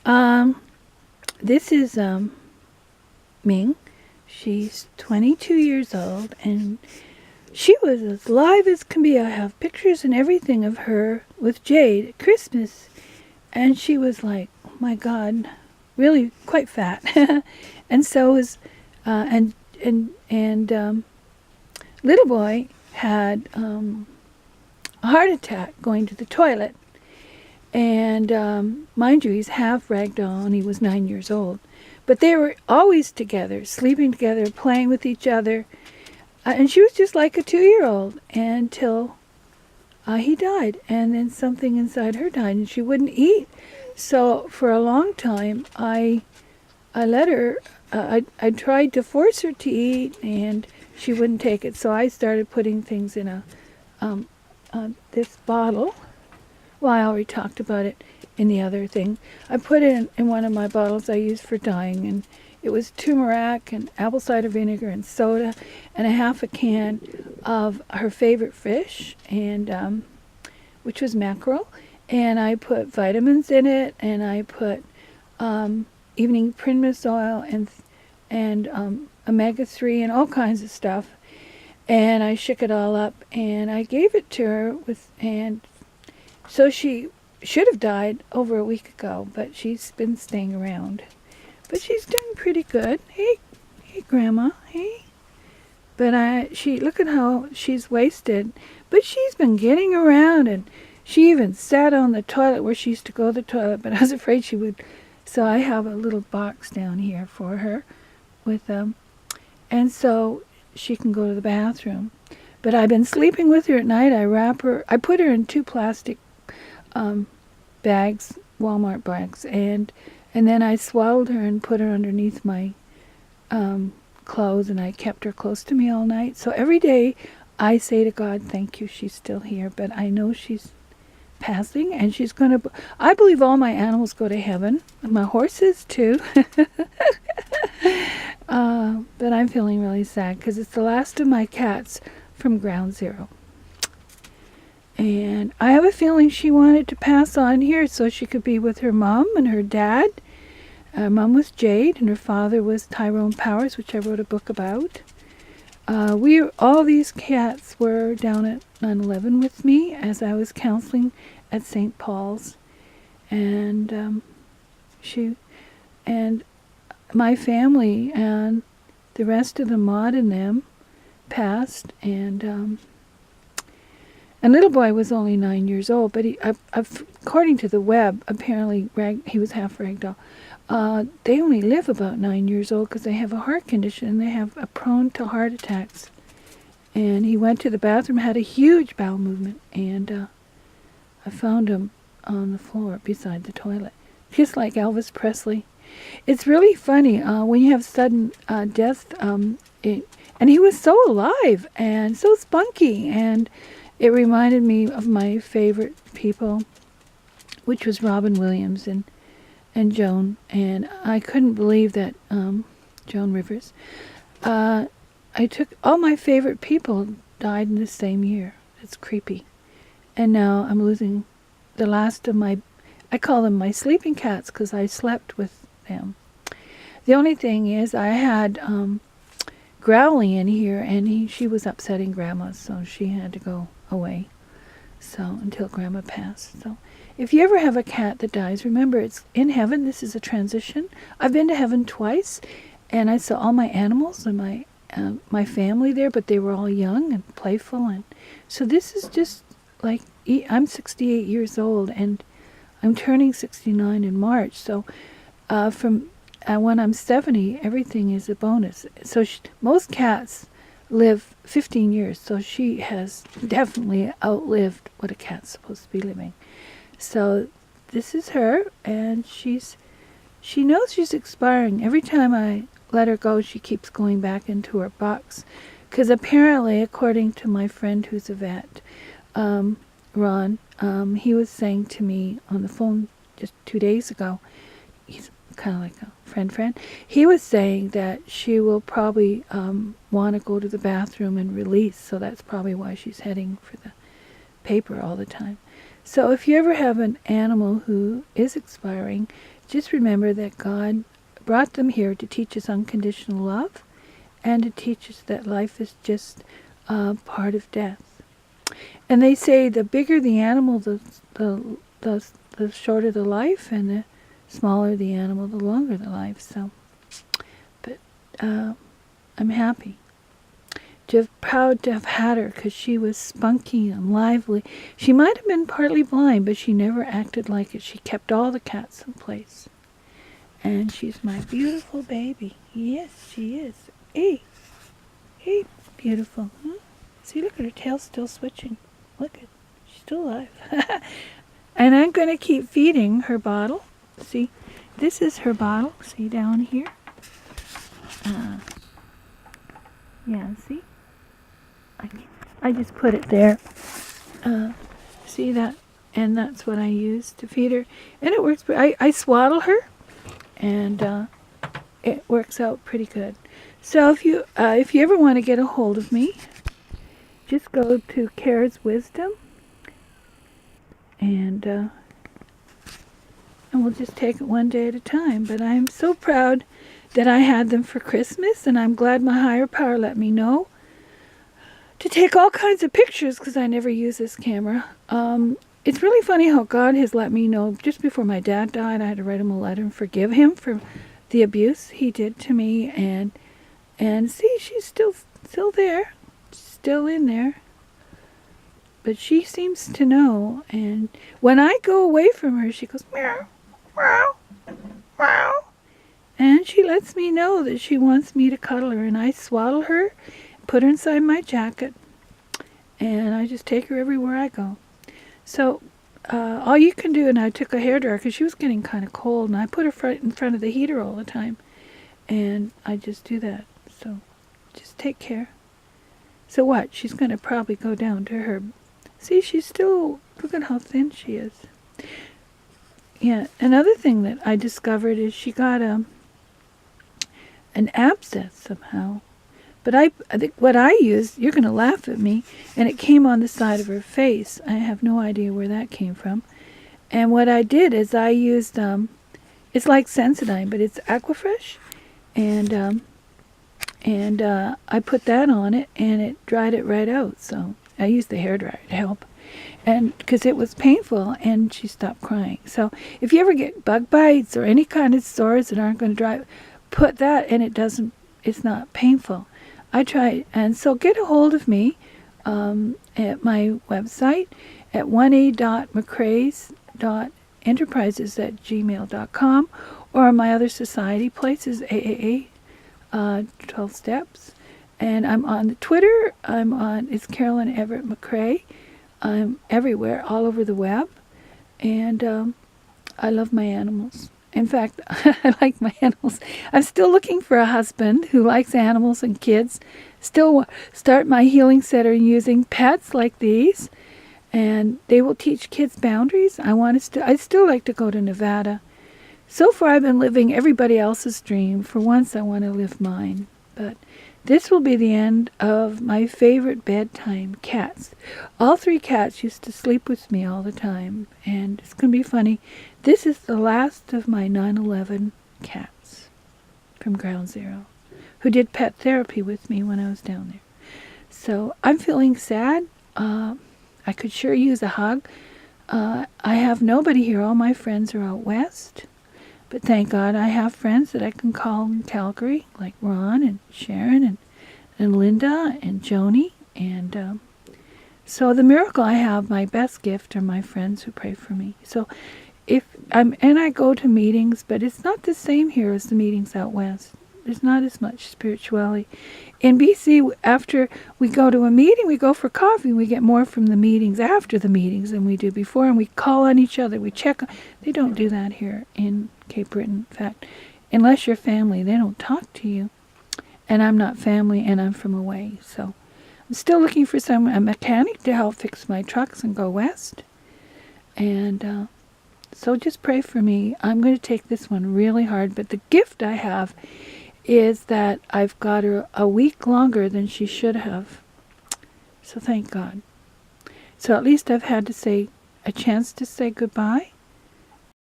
Um, this is Ming. She's 22 years old, and she was as live as can be. I have pictures and everything of her with Jade at Christmas, and she was like, oh my God, really quite fat. And so was, and little boy had a heart attack going to the toilet. And mind you, he's half ragdoll, and he was 9 years old. But they were always together, sleeping together, playing with each other. And she was just like a 2-year-old until he died. And then something inside her died, and she wouldn't eat. So for a long time, I let her, I tried to force her to eat, and she wouldn't take it. So I started putting things in this bottle. Well, I already talked about it in the other thing. I put it in one of my bottles I use for dyeing, and it was turmeric and apple cider vinegar and soda and a half a can of her favorite fish, and which was mackerel. And I put vitamins in it, and I put evening primrose oil and omega-3 and all kinds of stuff. And I shook it all up, and I gave it to her and so she should have died over a week ago, but she's been staying around. But she's doing pretty good. Hey, Grandma, hey. But she look at how she's wasted. But she's been getting around, and she even sat on the toilet where she used to go to the toilet. But I was afraid she would, so I have a little box down here for her, with and so she can go to the bathroom. But I've been sleeping with her at night. I put her in 2 plastic bags, Walmart bags, and then I swaddled her and put her underneath my clothes, and I kept her close to me all night. So every day I say to God, thank you, she's still here, but I know she's passing, and she's going to, I believe all my animals go to heaven, and my horses too. But I'm feeling really sad because it's the last of my cats from Ground Zero. And I have a feeling she wanted to pass on here so she could be with her mom and her dad. Her mom was Jade, and her father was Tyrone Powers, which I wrote a book about. All these cats were down at 9/11 with me as I was counseling at St. Paul's, and my family and the rest of the Maud and them passed, and little boy was only 9 years old, but according to the web, apparently he was half ragdoll. They only live about 9 years old because they have a heart condition, and they have a prone to heart attacks. And he went to the bathroom, had a huge bowel movement, and I found him on the floor beside the toilet, just like Elvis Presley. It's really funny when you have sudden death, and he was so alive and so spunky, and it reminded me of my favorite people, which was Robin Williams and Joan, and I couldn't believe that Joan Rivers. I took all my favorite people died in the same year. It's creepy. And now I'm losing the last of I call them my sleeping cats because I slept with them. The only thing is I had Growly in here, and she was upsetting Grandma, so she had to go away. So until Grandma passed. So if you ever have a cat that dies, remember it's in heaven. This is a transition. I've been to heaven twice, and I saw all my animals and my family there, but they were all young and playful, and so this is just like I'm 68 years old, and I'm turning 69 in March. So from when I'm 70, everything is a bonus. So most cats live 15 years, so she has definitely outlived what a cat's supposed to be living. So this is her, and she knows she's expiring. Every time I let her go, she keeps going back into her box, because apparently, according to my friend who's a vet, Ron, he was saying to me on the phone just 2 days ago, he's kind of like a friend, he was saying that she will probably want to go to the bathroom and release, so that's probably why she's heading for the paper all the time. So if you ever have an animal who is expiring, just remember that God brought them here to teach us unconditional love and to teach us that life is just part of death. And they say the bigger the animal, the shorter the life, and the smaller the animal, the longer the life. So, but I'm happy. Just proud to have had her, because she was spunky and lively. She might have been partly blind, but she never acted like it. She kept all the cats in place. And she's my beautiful baby. Yes, she is. Hey, hey, beautiful. Huh? See, look at her tail still switching. Look at, she's still alive. And I'm going to keep feeding her bottle. See, this is her bottle. See down here? Yeah, see? I just put it there. See that? And that's what I use to feed her. And it works. I swaddle her, and it works out pretty good. So if you ever want to get a hold of me, just go to Care's Wisdom, and we'll just take it one day at a time. But I'm so proud that I had them for Christmas, and I'm glad my higher power let me know to take all kinds of pictures, because I never use this camera. It's really funny how God has let me know. Just before my dad died, I had to write him a letter and forgive him for the abuse he did to me. And see, she's still there, still in there. But she seems to know. And when I go away from her, she goes meow, meow, meow. And she lets me know that she wants me to cuddle her. And I swaddle her, put her inside my jacket, and I just take her everywhere I go. So all you can do, and I took a hairdryer because she was getting kind of cold, and I put her in front of the heater all the time, and I just do that. So just take care. So what? She's going to probably go down to her. See, she's still, look at how thin she is. Yeah, another thing that I discovered is she got an abscess somehow. But I think what I used, you're going to laugh at me, and it came on the side of her face. I have no idea where that came from. And what I did is I used, it's like Sensodyne, but it's Aquafresh. And I put that on it, and it dried it right out. So I used the hairdryer to help. And because it was painful, and she stopped crying. So if you ever get bug bites or any kind of sores that aren't going to dry, put that, and it's not painful. I try, and so get a hold of me at my website at 1a.mccraes.enterprises@gmail.com, or my other society places, AAA 12 Steps. And I'm on the Twitter. It's Carolyn Everett McCrae. I'm everywhere, all over the web. And I love my animals. In fact, I like my animals. I'm still looking for a husband who likes animals and kids. Still start my healing center using pets like these. And they will teach kids boundaries. I'd still like to go to Nevada. So far I've been living everybody else's dream. For once I want to live mine. But this will be the end of my favorite bedtime, cats. All 3 cats used to sleep with me all the time. And it's going to be funny. This is the last of my 9/11 cats from Ground Zero, who did pet therapy with me when I was down there. So I'm feeling sad. I could sure use a hug. I have nobody here. All my friends are out west. But thank God I have friends that I can call in Calgary, like Ron and Sharon and Linda and Joni. And so the miracle I have, my best gift, are my friends who pray for me. So I go to meetings, but it's not the same here as the meetings out west. There's not as much spirituality. In BC, after we go to a meeting, we go for coffee. We get more from the meetings after the meetings than we do before, and we call on each other. We check. They don't do that here in Cape Breton. In fact, unless you're family, they don't talk to you. And I'm not family, and I'm from away. So I'm still looking for a mechanic to help fix my trucks and go west. And so just pray for me. I'm going to take this one really hard. But the gift I have is that I've got her a week longer than she should have. So thank God. So at least I've had to say a chance to say goodbye?